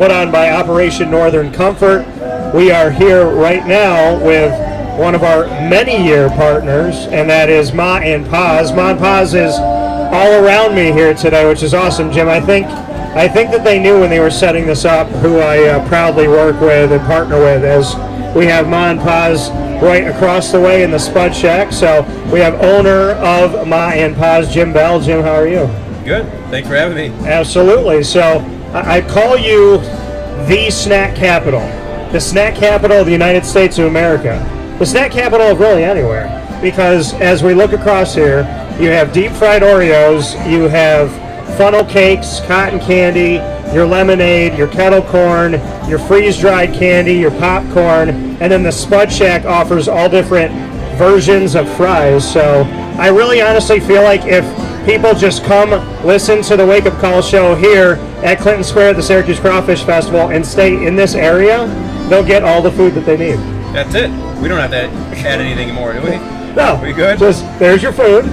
Put on by Operation Northern Comfort. We are here right now with one of our many-year partners, and that is Ma and Paz. Ma and Paz is all around me here today, which is awesome, Jim. I think that they knew when they were setting this up who I proudly work with and partner with, as we have Ma and Paz right across the way in the Spud Shack. So we have owner of Ma and Paz, Jim Bell. Jim, how are you? Good. Thanks for having me. Absolutely. So I call you the snack capital. The snack capital of the United States of America. The snack capital of really anywhere. Because as we look across here, you have deep fried Oreos, you have funnel cakes, cotton candy, your lemonade, your kettle corn, your freeze-dried candy, your popcorn, and then the Spud Shack offers all different versions of fries. So I really honestly feel like if people just come listen to the Wake Up Call show here at Clinton Square at the Syracuse Crawfish Festival and stay in this area, they'll get all the food that they need. That's it. We don't have to add anything more, do we? No. We good? Just there's your food,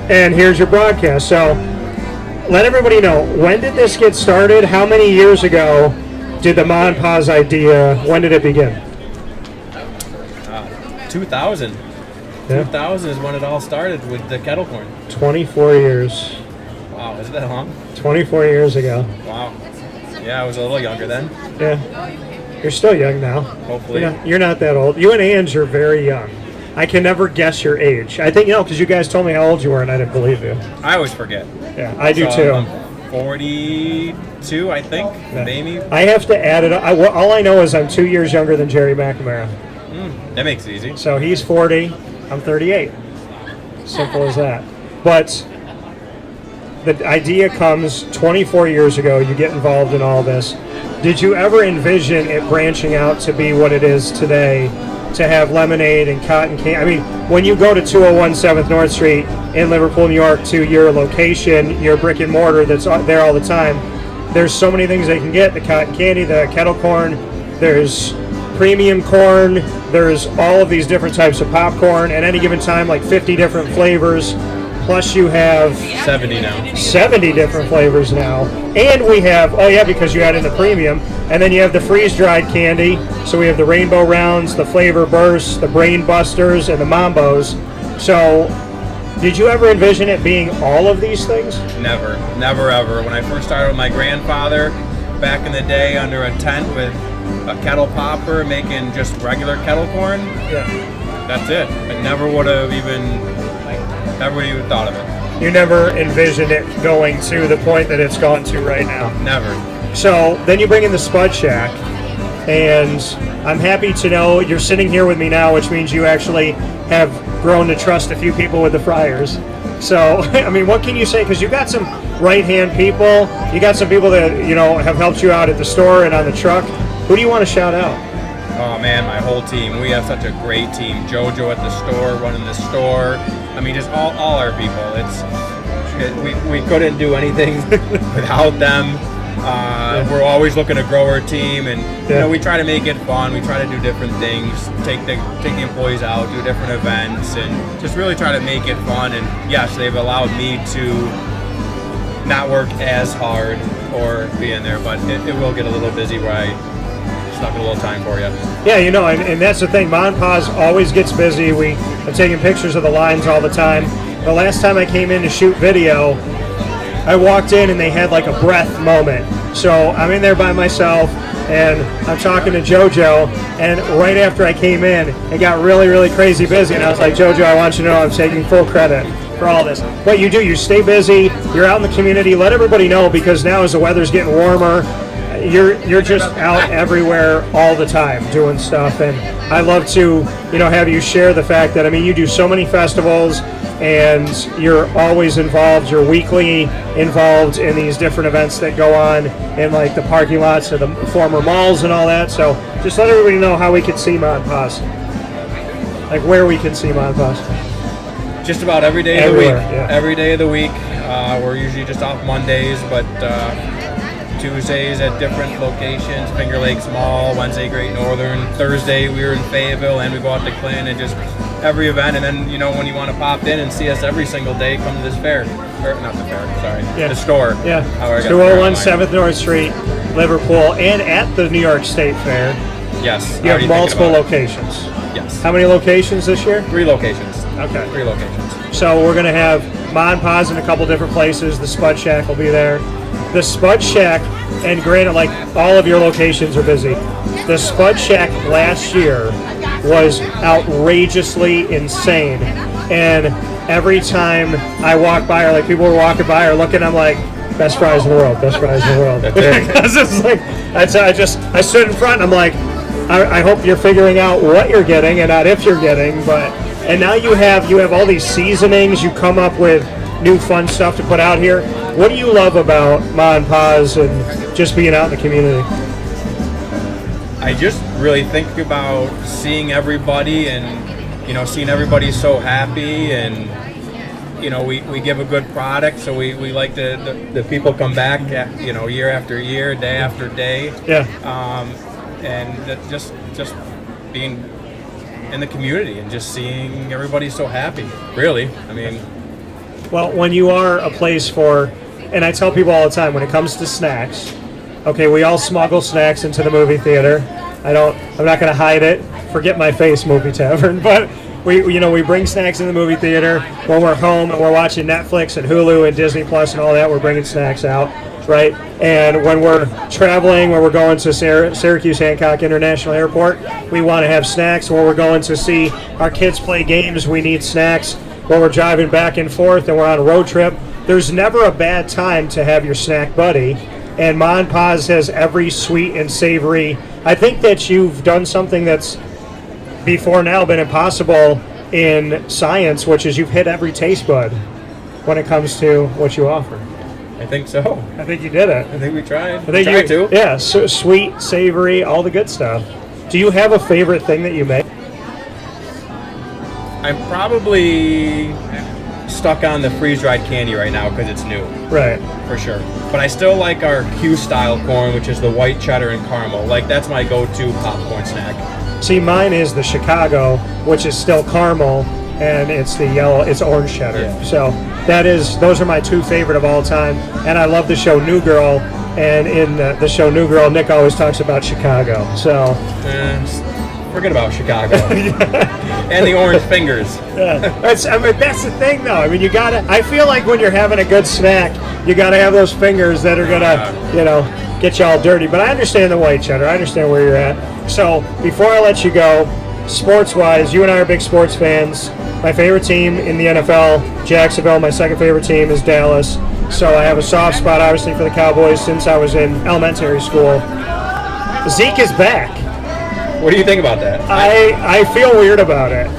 and here's your broadcast. So let everybody know, when did this get started? How many years ago did the Ma and Paz idea, when did it begin? 2000. Yeah. 2000 is when it all started with the kettle corn. 24 years. Wow, is it that long? 24 years ago. Wow. Yeah, I was a little younger then. Yeah. You're still young now. Hopefully. You're not that old. You and Ange are very young. I can never guess your age. I think, because you guys told me how old you were and I didn't believe you. I always forget. Yeah, I do So too. I'm 42, I think, Yeah. maybe. I have to add it. All I know is I'm 2 years younger than Jerry McNamara. That makes it easy. So he's 40, I'm 38. Simple as that. But the idea comes 24 years ago. You get involved in all this. Did you ever envision it branching out to be what it is today, to have lemonade and cotton candy? I mean, when you go to 201 7th North Street in Liverpool, New York, to your location, your brick and mortar that's there all the time, there's so many things they can get. The cotton candy, the kettle corn, there's premium corn, there's all of these different types of popcorn at any given time, like 50 different flavors. Plus you have 70 now. 70 different flavors now. And we have, because you add in the premium, and then you have the freeze-dried candy. So we have the rainbow rounds, the flavor bursts, the brain busters, and the mambos. So did you ever envision it being all of these things? Never. Never, ever. When I first started with my grandfather back in the day under a tent with a kettle popper making just regular kettle corn, Yeah. that's it. I never would have even thought of it. You never envisioned it going to the point that it's gone to right now. Never. So then you bring in the Spud Shack, and I'm happy to know you're sitting here with me now, which means you actually have grown to trust a few people with the fryers. So, I mean, what can you say? Because you got some right-hand people, you got some people that, have helped you out at the store and on the truck. Who do you want to shout out? Oh man, my whole team. We have such a great team. Jojo at the store, running the store. I mean, just all our people. We couldn't do anything without them. We're always looking to grow our team, and we try to make it fun. We try to do different things, take the employees out, do different events, and just really try to make it fun. And yes, they've allowed me to not work as hard or be in there, but it will get a little busy where I stuck a little time for you. Yeah, and that's the thing. Ma and Paz always gets busy. I'm taking pictures of the lines all the time. The last time I came in to shoot video, I walked in and they had like a breath moment. So I'm in there by myself and I'm talking to JoJo, and right after I came in, it got really, really crazy busy, and I was like, JoJo, I want you to know I'm taking full credit for all this. What you do, you stay busy, you're out in the community, let everybody know, because now as the weather's getting warmer, you're just out everywhere all the time doing stuff. And I love to have you share the fact that, you do so many festivals and you're always involved, you're weekly involved in these different events that go on in like the parking lots of the former malls and all that. So just let everybody know how we can see Ma and Paz, like where we can see Ma and Paz. Just about every day of the week. Yeah. Every day of the week. We're usually just off Mondays, but Tuesdays at different locations, Finger Lakes Mall, Wednesday Great Northern, Thursday we were in Fayetteville, and we go out to Clinton and just every event, and then when you want to pop in and see us every single day, come to this fair, or not the fair, sorry, the store. Yeah, Oh, 201 7th North Street, Liverpool, and at the New York State Fair. Yes, You have multiple locations. Yes. How many locations this year? 3 locations. Okay. 3 locations. So we're going to have Ma and Pa's in a couple different places. The Spud Shack will be there. The Spud Shack, and granted, like, all of your locations are busy. The Spud Shack last year was outrageously insane. And every time I walk by, or like people were walking by or looking, I'm like, best fries in the world, best fries in the world. Because it's like, I stood in front and I'm like, I hope you're figuring out what you're getting and not if you're getting, and now you have all these seasonings, you come up with new fun stuff to put out here. What do you love about Ma and Pa's and just being out in the community? I just really think about seeing everybody and, seeing everybody so happy, and, we give a good product, so we like the people come back, year after year, day after day. Yeah. And that just being in the community and just seeing everybody so happy, really. I mean, well, when you are a place for, and I tell people all the time, when it comes to snacks, okay, we all smuggle snacks into the movie theater. I'm not going to hide it. Forget my face, movie tavern. But we bring snacks in the movie theater. When we're home and we're watching Netflix and Hulu and Disney Plus and all that, we're bringing snacks out, right? And when we're traveling, when we're going to Syracuse Hancock International Airport, we want to have snacks. When we're going to see our kids play games, we need snacks. When we're driving back and forth and we're on a road trip, there's never a bad time to have your snack buddy. And Ma and Pa's has every sweet and savory. I think that you've done something that's before now been impossible in science, which is you've hit every taste bud when it comes to what you offer. I think so. I think you did it. I think we tried. I think tried to. Yeah, so sweet, savory, all the good stuff. Do you have a favorite thing that you make? I'm probably stuck on the freeze-dried candy right now because it's new. Right. For sure. But I still like our Q-style corn, which is the white cheddar and caramel. Like, that's my go-to popcorn snack. See, mine is the Chicago, which is still caramel, and it's the yellow, it's orange cheddar. Yeah. So those are my 2 favorite of all time. And I love the show New Girl, and in the show New Girl, Nick always talks about Chicago. So forget about Chicago. And the orange fingers. Yeah. That's the thing, though. I mean, I feel like when you're having a good snack, you gotta have those fingers that are gonna, get you all dirty. But I understand the white cheddar. I understand where you're at. So before I let you go, sports-wise, you and I are big sports fans. My favorite team in the NFL, Jacksonville. My second favorite team is Dallas. So I have a soft spot, obviously, for the Cowboys since I was in elementary school. Zeke is back. What do you think about that? I feel weird about it.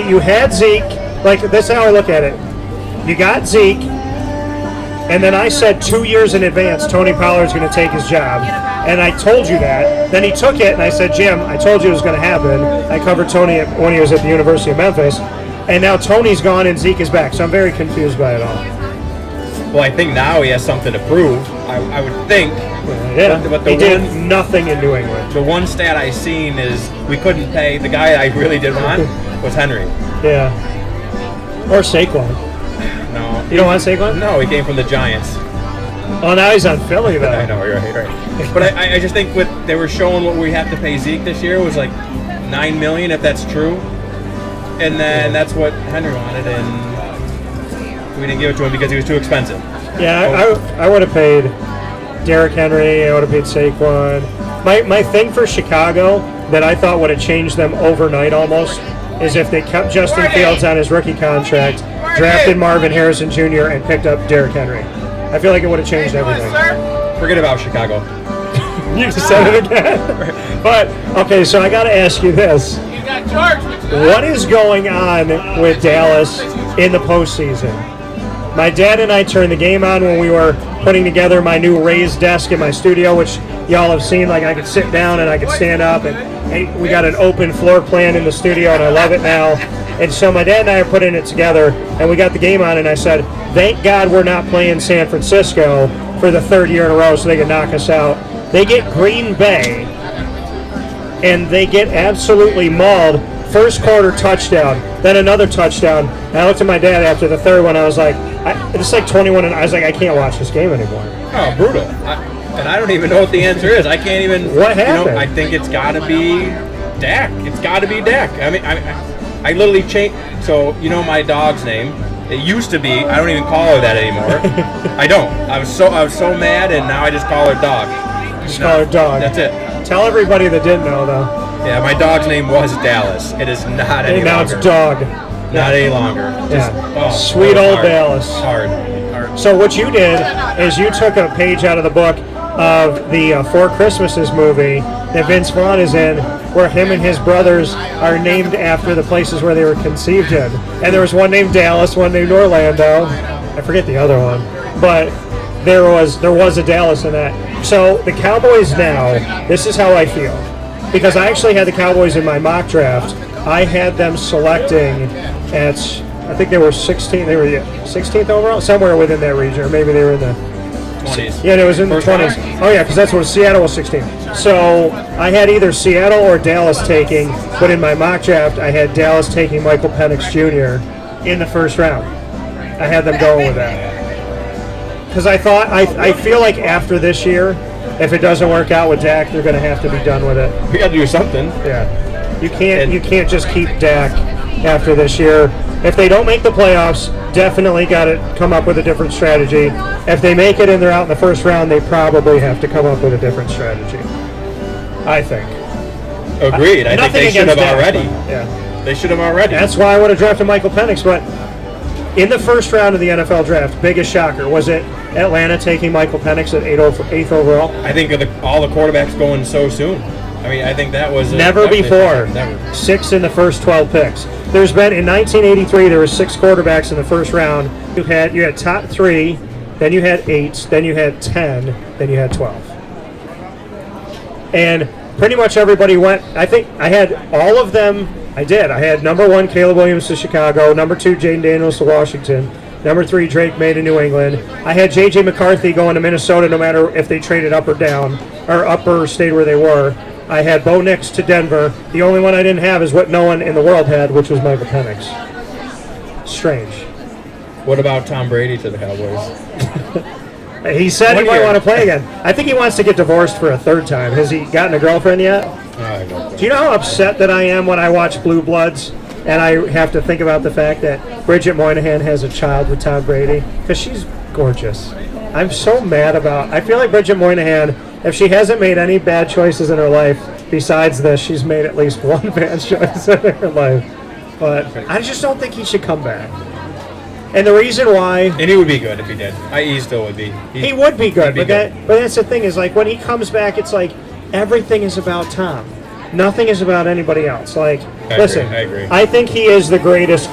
You had Zeke, like, this is how I look at it. You got Zeke, and then I said 2 years in advance Tony Pollard's going to take his job, and I told you that. Then he took it, and I said, Jim, I told you it was going to happen. I covered Tony when he was at the University of Memphis, and now Tony's gone and Zeke is back, so I'm very confused by it all. Well, I think now he has something to prove. I would think. Yeah, but he did nothing in New England. The one stat I seen is we couldn't pay. The guy I really did want was Henry. Yeah. Or Saquon. No. You don't want Saquon? No, he came from the Giants. Oh, now he's on Philly, though. I know, you're right. But I just think they were showing what we have to pay Zeke this year was like $9 million, if that's true. And then that's what Henry wanted, and we didn't give it to him because he was too expensive. Yeah, I would have paid Derrick Henry. I would have paid Saquon. My thing for Chicago that I thought would have changed them overnight almost is if they kept Justin Fields on his rookie contract, drafted Marvin Harrison Jr., and picked up Derrick Henry. I feel like it would have changed everything. Forget about Chicago. You just said it again. But, okay, so I got to ask you this. What is going on with Dallas in the postseason? My dad and I turned the game on when we were putting together my new raised desk in my studio, which y'all have seen. Like, I could sit down and I could stand up, and we got an open floor plan in the studio, and I love it now. And so my dad and I are putting it together, and we got the game on, and I said, thank God we're not playing San Francisco for the third year in a row so they can knock us out. They get Green Bay, and they get absolutely mauled First quarter touchdown, then another touchdown. And I looked at my dad after the third one. I was like, it's like 21, and I was like, I can't watch this game anymore. Oh, brutal. And I don't even know what the answer is. I can't even. What happened? I think it's got to be Dak. It's got to be Dak. I mean, I literally changed. So, my dog's name. It used to be. I don't even call her that anymore. I don't. I was so mad, and now I just call her Dog. Just call her Dog. That's it. Tell everybody that didn't know, though. Yeah, my dog's name was Dallas. It is not any now longer. Now it's Dog. Not any longer. Sweet old hard. Dallas. Hard. So what you did is you took a page out of the book of the Four Christmases movie that Vince Vaughn is in, where him and his brothers are named after the places where they were conceived in. And there was one named Dallas, one named Orlando. I forget the other one. But there was a Dallas in that. So the Cowboys now, this is how I feel. Because I actually had the Cowboys in my mock draft. I had them selecting at, I think they were 16. They were 16th overall, somewhere within that region, or maybe they were in the 20s. Yeah, it was in the 20s. Oh yeah, because that's what Seattle was 16. So I had either Seattle or Dallas taking, but in my mock draft, I had Dallas taking Michael Penix Jr. in the first round. I had them going with that because I thought I feel like after this year, if it doesn't work out with Dak, they're going to have to be done with it. We got to do something. Yeah, you can't just keep Dak after this year. If they don't make the playoffs, definitely got to come up with a different strategy. If they make it and they're out in the first round, they probably have to come up with a different strategy. I think. Agreed. I think they should have already. Yeah, they should have already. That's why I would have drafted Michael Penix. But in the first round of the NFL draft, biggest shocker, was it Atlanta taking Michael Penix at 8th overall? I think of all the quarterbacks going so soon. I mean, I think that was never before. Never. 6 in the first 12 picks. There's been in 1983 there were 6 quarterbacks in the first round. You had top 3, then you had 8, then you had 10, then you had 12. And pretty much everybody went. I think I had all of them. I did. I had number 1 Caleb Williams to Chicago, number 2 Jaden Daniels to Washington, number 3 Drake May to New England. I had J.J. McCarthy going to Minnesota no matter if they traded up or down, or up or stayed where they were. I had Bo Nix to Denver. The only one I didn't have is what no one in the world had, which was Michael Penix. Strange. What about Tom Brady to the Cowboys? He said he might want to play again. I think he wants to get divorced for a 3rd time. Has he gotten a girlfriend yet? Do you know how upset that I am when I watch Blue Bloods and I have to think about the fact that Bridget Moynihan has a child with Tom Brady? Because she's gorgeous. I'm so mad about. I feel like Bridget Moynihan, if she hasn't made any bad choices in her life besides this, she's made at least one bad choice in her life. But I just don't think he should come back. And the reason why... And he would be good if he did. He still would be. He would be good, but that's the thing is, like, when he comes back, it's like everything is about Tom. Nothing is about anybody else. Like, listen, I agree. I think he is the greatest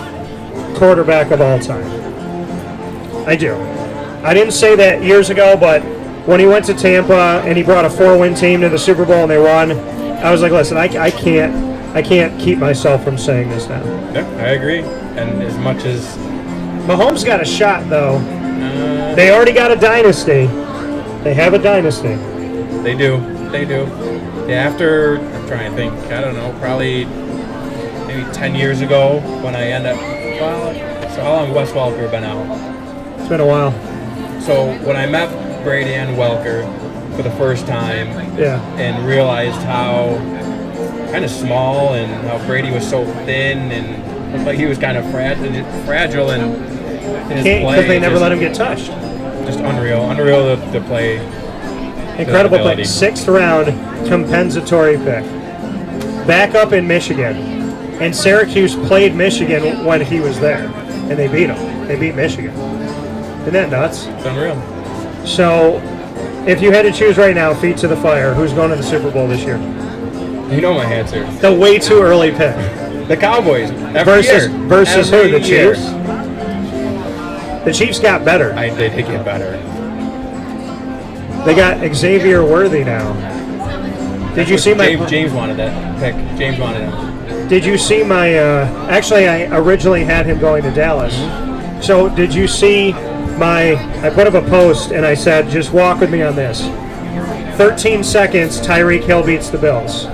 quarterback of all time. I do. I didn't say that years ago, but when he went to Tampa and he brought a 4-win team to the Super Bowl and they won, I was like, listen, I can't keep myself from saying this now. Yeah, I agree. And as much as Mahomes got a shot, though. They already got a dynasty. They have a dynasty. They do. Yeah, after, I'm trying to think, I don't know, probably maybe 10 years ago when I end up, so how long Wes Welker been out? It's been a while. So when I met Brady and Welker for the first time and realized how kind of small and how Brady was so thin and looked like he was kind of fragile and his play. Because they never let him get touched. Just unreal to play. Incredible play. 6th round compensatory pick. Back up in Michigan. And Syracuse played Michigan when he was there. And they beat him. They beat Michigan. Isn't that nuts? It's unreal. So, if you had to choose right now, feet to the fire, who's going to the Super Bowl this year? You know my answer. The way too early pick. The Cowboys. Versus who? The Chiefs? The Chiefs got better. They did get better. They got Xavier Worthy now. Did you see my... James wanted that pick. James wanted him. Did you see my... actually, I originally had him going to Dallas. Mm-hmm. So, did you see my... I put up a post and I said, just walk with me on this. 13 seconds, Tyreek Hill beats the Bills.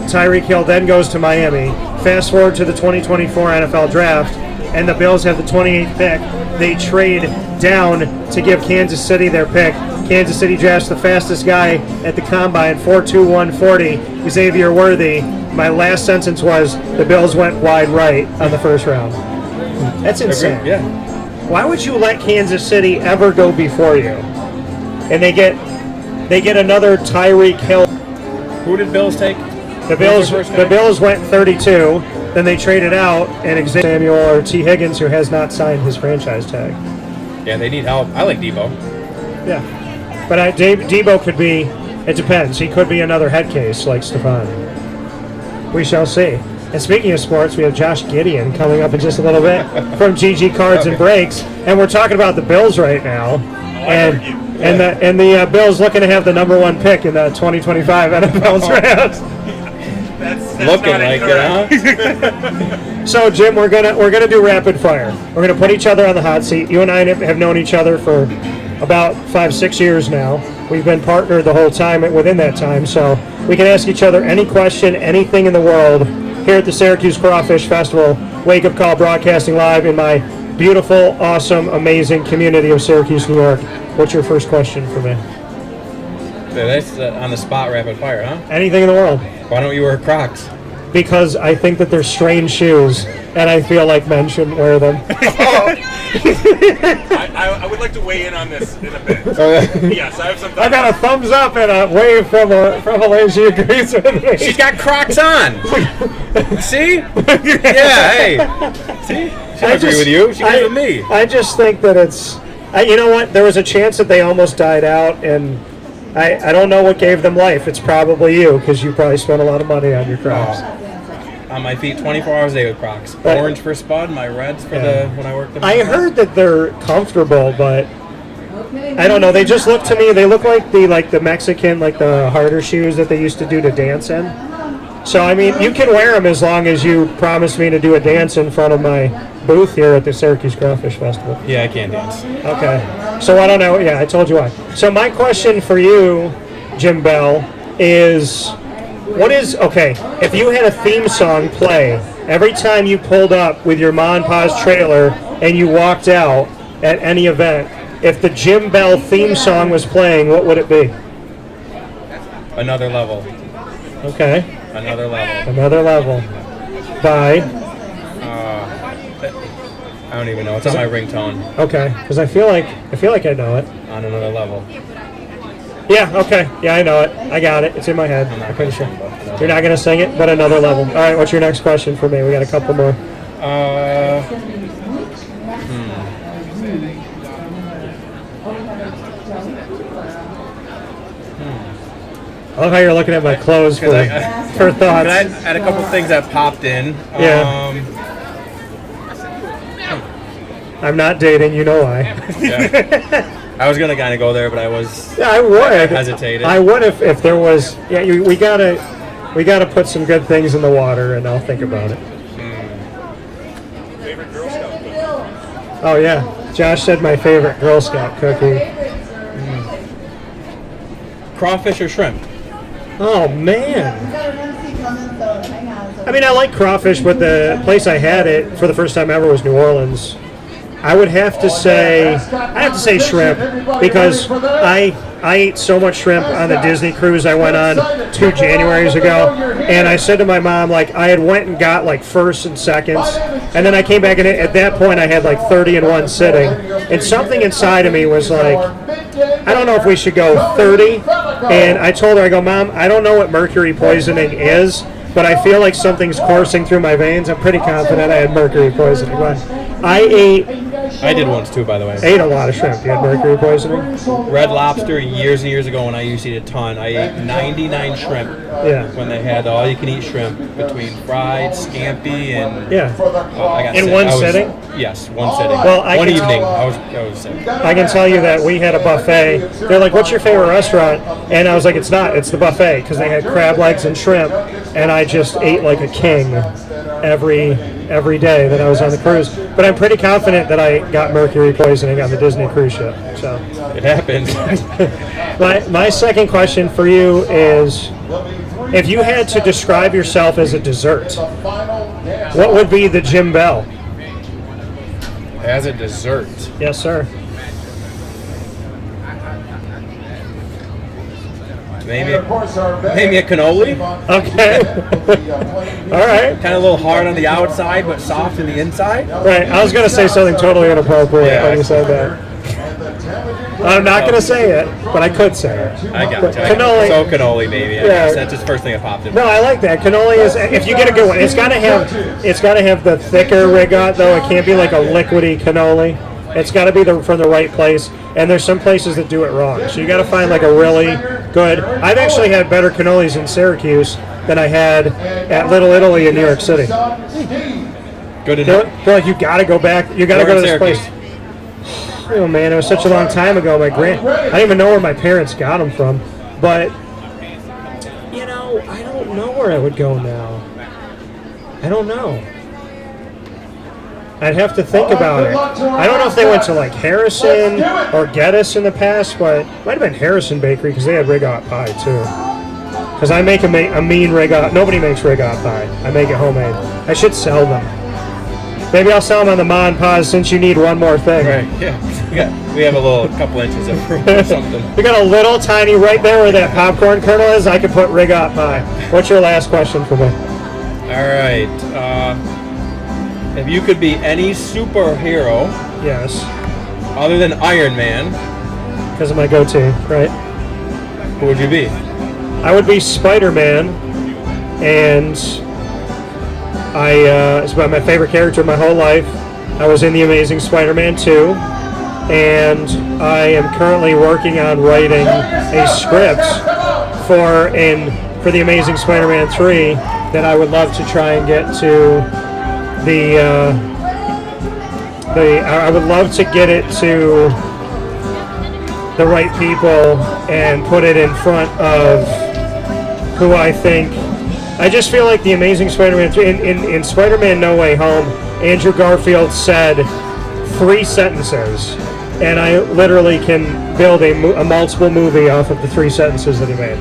Tyreek Hill then goes to Miami. Fast forward to the 2024 NFL Draft, and the Bills have the 28th pick. They trade down to give Kansas City their pick. Kansas City drafts the fastest guy at the Combine, 4.2, 140, Xavier Worthy. My last sentence was, the Bills went wide right on the first round. That's insane. Yeah. Why would you let Kansas City ever go before you? And they get another Tyreek Hill. Who did Bills take? The Bills went 32. Then they traded out and Xavier Samuel or T. Higgins, who has not signed his franchise tag. Yeah, they need help. I like Debo. Yeah, but Debo could be. It depends. He could be another head case like Stephon. We shall see. And speaking of sports, we have Josh Gideon coming up in just a little bit from GG Cards and Breaks, and we're talking about the Bills right now, and the Bills looking to have the number 1 pick in the 2025 NFL Draft. That's Looking not like incorrect. it, huh? So Jim, we're gonna do rapid fire. We're gonna put each other on the hot seat. You and I have known each other for about 5-6 years now. We've been partnered the whole time within that time, so we can ask each other any question, anything in the world here at the Syracuse Crawfish Festival. Wake Up Call broadcasting live in my beautiful, awesome, amazing community of Syracuse, New York. What's your first question for me? So that's on the spot rapid fire, huh? Anything in the world. Why don't you wear Crocs? Because I think that they're strange shoes, and I feel like men shouldn't wear them. I would like to weigh in on this in a bit. Oh, Yes, I have some. I got a thumbs up and a wave from a lady. She agrees with me. She's got Crocs on. See? Yeah, hey. See? She don't agree with you. She agrees with me. I just think that it's... you know what? There was a chance that they almost died out, and I don't know what gave them life. It's probably you, because you probably spent a lot of money on your Crocs. On my feet 24 hours a day with Crocs. But- Orange for Spud, my reds for when I worked in I heard that they're comfortable, but I don't know. They just look to me. They look like the Mexican, like the harder shoes that they used to do to dance in. So I mean, you can wear them as long as you promise me to do a dance in front of my booth here at the Syracuse Crawfish Festival. Yeah, I can't dance. Okay. So I don't know. Yeah, I told you why. So my question for you, Jim Bell, is if you had a theme song play every time you pulled up with your Ma and Pa's trailer and you walked out at any event, if the Jim Bell theme song was playing, what would it be? Another level. Okay. Another level. Another level. By? I don't even know. It's on my ringtone. Okay. Because I feel like I know it. On another level. Yeah, okay. Yeah, I know it. I got it. It's in my head. I'm pretty sure. You're not going to sing it, but another level. All right, what's your next question for me? We got a couple more. I love how you're looking at my clothes for thoughts. I had a couple things that popped in. Yeah. I'm not dating, you know why. Yeah. I was gonna kind of go there, but I would. hesitated. I would if there was. Yeah, we gotta put some good things in the water, and I'll think about it. Favorite Girl Scout cookie? Oh yeah, Josh said my favorite Girl Scout cookie. Crawfish or shrimp? Oh man. I mean, I like crawfish, but the place I had it for the first time ever was New Orleans. I would have to say shrimp, because I ate so much shrimp on the Disney cruise I went on 2 Januaries ago, and I said to my mom, like, I had went and got like firsts and seconds, and then I came back, and at that point I had like 30 in one sitting, and something inside of me was like, I don't know if we should go 30, and I told her, I go, Mom, I don't know what mercury poisoning is, but I feel like something's coursing through my veins. I'm pretty confident I had mercury poisoning. But I did once too, by the way. Ate a lot of shrimp. You had mercury poisoning? Red Lobster years and years ago when I used to eat a ton. I ate 99 shrimp. Yeah. When they had all-you-can-eat shrimp between fried, scampi, and Yeah. I got In sick. one sitting? Yes, one sitting. Well, one evening. I was sick. I can tell you that we had a buffet. They're like, what's your favorite restaurant? And I was like, it's not. It's the buffet, because they had crab legs and shrimp, and I just ate like a king. every day that I was on the cruise. But I'm pretty confident that I got mercury poisoning on the Disney cruise ship. So It happens. my second question for you is, if you had to describe yourself as a dessert, what would be the Jim Bell? As a dessert. Yes, sir. Maybe a cannoli. Okay. All right. Kind of a little hard on the outside, but soft on the inside. Right. I was going to say something totally inappropriate Yeah, when you said that. I'm not going to say it, but I could say it. I got you. Cannoli. So cannoli, maybe. I Yeah. guess that's just the first thing that popped in. No, I like that. Cannoli is, if you get a good one, it's got to have the thicker rigot though. It can't be like a liquidy cannoli. It's got to be from the right place. And there's some places that do it wrong. So you got to find like a really good. I've actually had better cannolis in Syracuse than I had at Little Italy in New York City. Good to They're know. like, you got to go back. You got to Where go to in this Syracuse? place. Oh man, it was such a long time ago. I don't even know where my parents got them from. But I don't know where I would go now. I don't know. I'd have to think about it. I don't know if they went to like Harrison or Geddes in the past, but it might have been Harrison Bakery because they had rigot pie too. Because I make a mean rigot. Nobody makes rigot pie. I make it homemade. I should sell them. Maybe I'll sell them on the Ma and Pa's since you need one more thing. Right. Yeah. We have a couple inches of room or something. We got a little tiny right there where that popcorn kernel is. I could put rigot pie. What's your last question for me? All right. If you could be any superhero Yes, other than Iron Man, because of my goatee, right? who would you be? I would be Spider-Man, and it's about my favorite character my whole life. I was in The Amazing Spider-Man 2, and I am currently working on writing a script for The Amazing Spider-Man 3 that I would love to try and get to I would love to get it to the right people and put it in front of who I think. I just feel like The Amazing Spider-Man 3, in Spider-Man No Way Home, Andrew Garfield said 3 sentences, and I literally can build a multiple movie off of the 3 sentences that he made.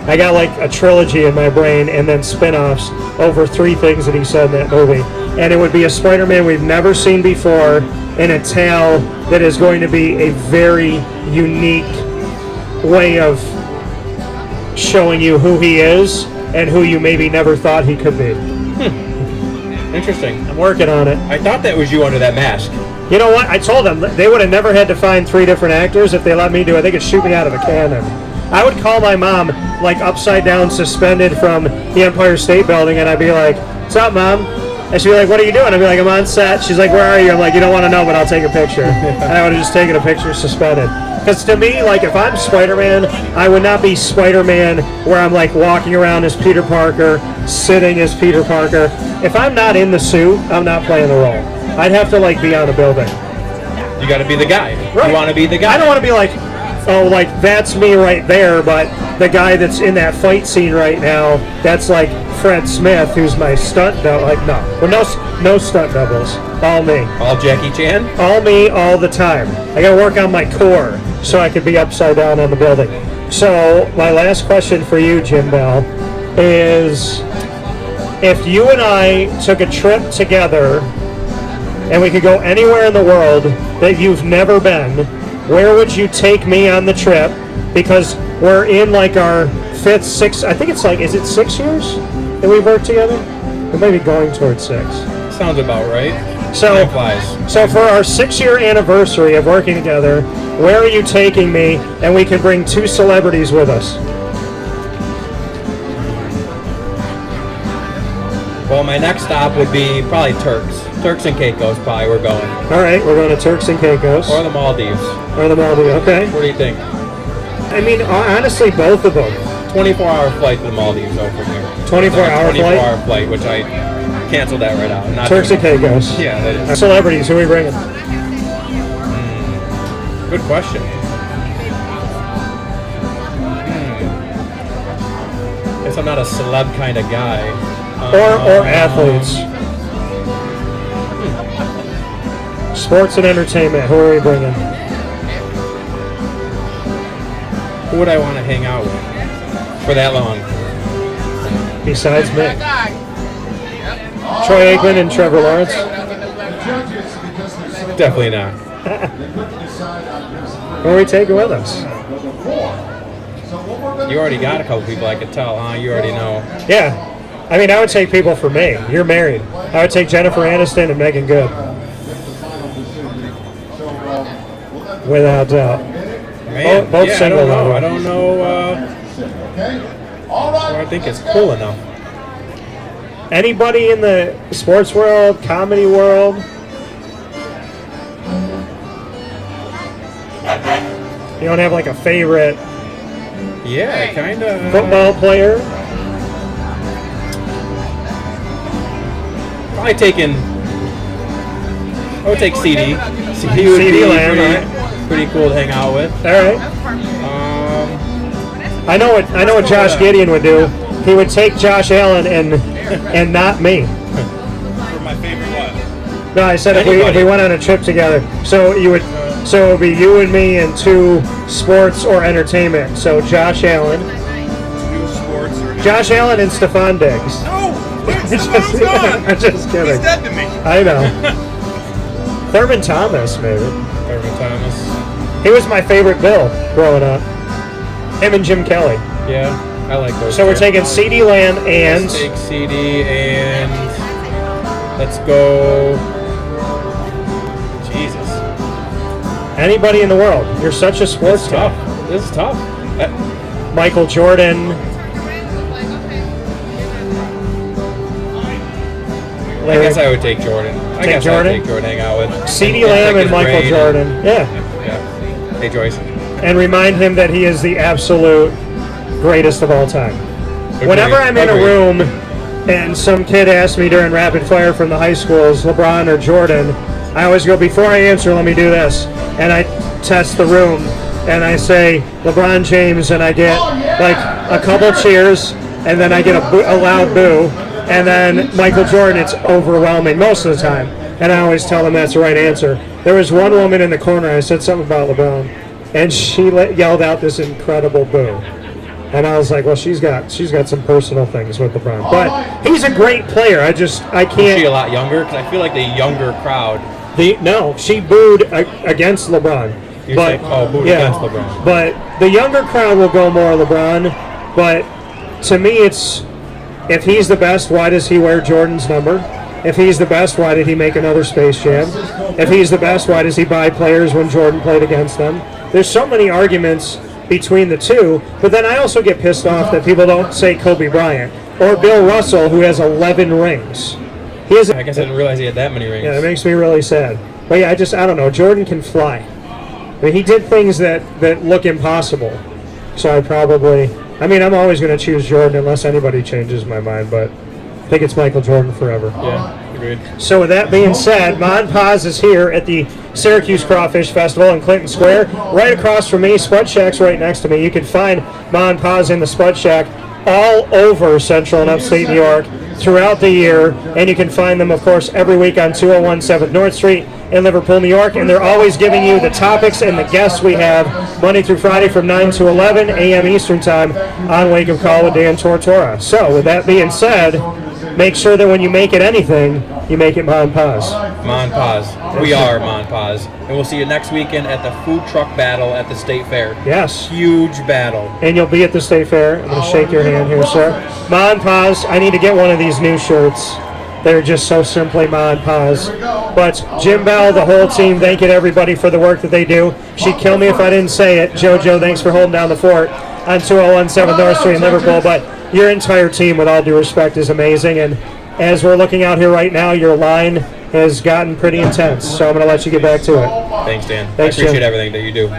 I got like a trilogy in my brain and then spin-offs over 3 things that he said in that movie. And it would be a Spider-Man we've never seen before in a tale that is going to be a very unique way of showing you who he is and who you maybe never thought he could be. Interesting. I'm working on it. I thought that was you under that mask. You know what? I told them they would have never had to find 3 different actors if they let me do it. They could shoot me out of a cannon. I would call my mom like upside down, suspended from the Empire State Building, and I'd be like, "What's up, Mom?" And she'd be like, "What are you doing?" I'd be like, "I'm on set." She's like, "Where are you?" I'm like, "You don't want to know, but I'll take a picture." And I would have just taken a picture suspended. Because to me, like, if I'm Spider-Man, I would not be Spider-Man where I'm like walking around as Peter Parker, sitting as Peter Parker. If I'm not in the suit, I'm not playing the role. I'd have to like be on a building. You got to be the guy. Right. You want to be the guy. I don't want to be like, oh, like that's me right there, but the guy that's in that fight scene right now, that's like Fred Smith, who's my stunt double. Like, no, well, no stunt doubles, all me. All Jackie Chan? All me, all the time. I gotta work on my core so I could be upside down on the building. So my last question for you, Jim Bell, is if you and I took a trip together and we could go anywhere in the world that you've never been, where would you take me on the trip? Because we're in like our 5th, 6th, I think it's like, is it 6 years that we've worked together? We may be going towards 6. Sounds about right. So, Time flies. so for our 6-year anniversary of working together, where are you taking me? And we can bring 2 celebrities with us. Well, my next stop would be probably Turks. Turks and Caicos, probably we're going. All right, we're going to Turks and Caicos. Or the Maldives. Or the Maldives, okay. What do you think? I mean, honestly, both of them. 24-hour flight to the Maldives over here. 24-hour flight? 24-hour flight, which I canceled that right out. Not Turks and doing that. Caicos. Yeah, that is. Celebrities, who are we bringing? Good question. Guess I'm not a celeb kind of guy. Or athletes. Sports and entertainment. Who are we bringing? Who would I want to hang out with for that long? Besides me. Troy Aikman and Trevor Lawrence. Definitely not. Who are we taking with us? You already got a couple people, I could tell, huh? You already know. Yeah. I mean, I would take people for me. You're married. I would take Jennifer Aniston and Megan Good. Without doubt. Man, Both yeah, single. I don't know. I think it's cool enough. Anybody in the sports world, comedy world? You don't have like a favorite Yeah, kind of. football player? Probably taking. I would take CD. CD would CD be Lamb, pretty cool to hang out with. All right. I know what Josh Gideon would do. He would take Josh Allen and not me. For my favorite what? No, I said if we went on a trip together. So it would be you and me and two sports or entertainment. So Josh Allen. Two sports or Josh Allen and Stephon Diggs. No! Wait, Stephon's gone! I'm just kidding. He's dead to me. I know. Thurman Thomas, maybe. Irvin Thomas. He was my favorite Bill growing up. Him and Jim Kelly. Yeah, I like those. So we're two. taking CeeDee Lamb and Let's take CD and let's go. Jesus. anybody in the world. You're such a sports It's guy. tough. This is tough. Michael Jordan. I guess I would take Jordan. I guess Jordan? I'd take Jordan, hang out with. CeeDee Lamb and Michael Jordan. Jordan. Yeah. Yeah. Hey, Joyce. And remind him that he is the absolute greatest of all time. Agreed. Whenever I'm in a Agreed. room and some kid asks me during rapid fire from the high schools, LeBron or Jordan, I always go, before I answer, let me do this. And I test the room and I say LeBron James, and I get like a couple cheers, and then I get a loud boo. And then Michael Jordan, it's overwhelming most of the time. And I always tell them that's the right answer. There was one woman in the corner, I said something about LeBron, and she yelled out this incredible boo. And I was like, well, she's got some personal things with LeBron. But he's a great player. I can't. Is she a lot younger? Because I feel like the younger crowd. No, she booed against LeBron. You're saying, booed against LeBron. But the younger crowd will go more LeBron. But to me, it's, if he's the best, why does he wear Jordan's number? If he's the best, why did he make another Space Jam? If he's the best, why does he buy players when Jordan played against them? There's so many arguments between the two, but then I also get pissed off that people don't say Kobe Bryant or Bill Russell, who has 11 rings. He has. I guess I didn't realize he had that many rings. Yeah, it makes me really sad. But yeah, I don't know. Jordan can fly. I mean, he did things that look impossible. So I'm always going to choose Jordan unless anybody changes my mind, but I think it's Michael Jordan forever. Yeah, agreed. So with that being said, Mon Paz is here at the Syracuse Crawfish Festival in Clinton Square. Right across from me, Spud Shack's right next to me. You can find Mon Paz in the Spud Shack all over Central and Upstate New York throughout the year, and you can find them, of course, every week on 201 7th North Street in Liverpool, New York, and they're always giving you the topics and the guests we have Monday through Friday from 9 to 11 a.m. Eastern Time on Wake Up Call with Dan Tortora. So with that being said, make sure that when you make it anything, you make it Mon Paz. Mon Paz. We are Mon Paz. And we'll see you next weekend at the food truck battle at the State Fair. Yes. Huge battle. And you'll be at the State Fair. I'm going to shake your hand here, sir. Mon Paz, I need to get one of these new shirts. They're just so simply Mon Paz. But Jim Bell, the whole team, thank you to everybody for the work that they do. She'd kill me if I didn't say it. JoJo, thanks for holding down the fort on 201 7th North Street in Liverpool. But your entire team, with all due respect, is amazing. And as we're looking out here right now, your line has gotten pretty intense. So I'm going to let you get back to it. Thanks, Dan. Thanks, I appreciate Jim. everything that you do.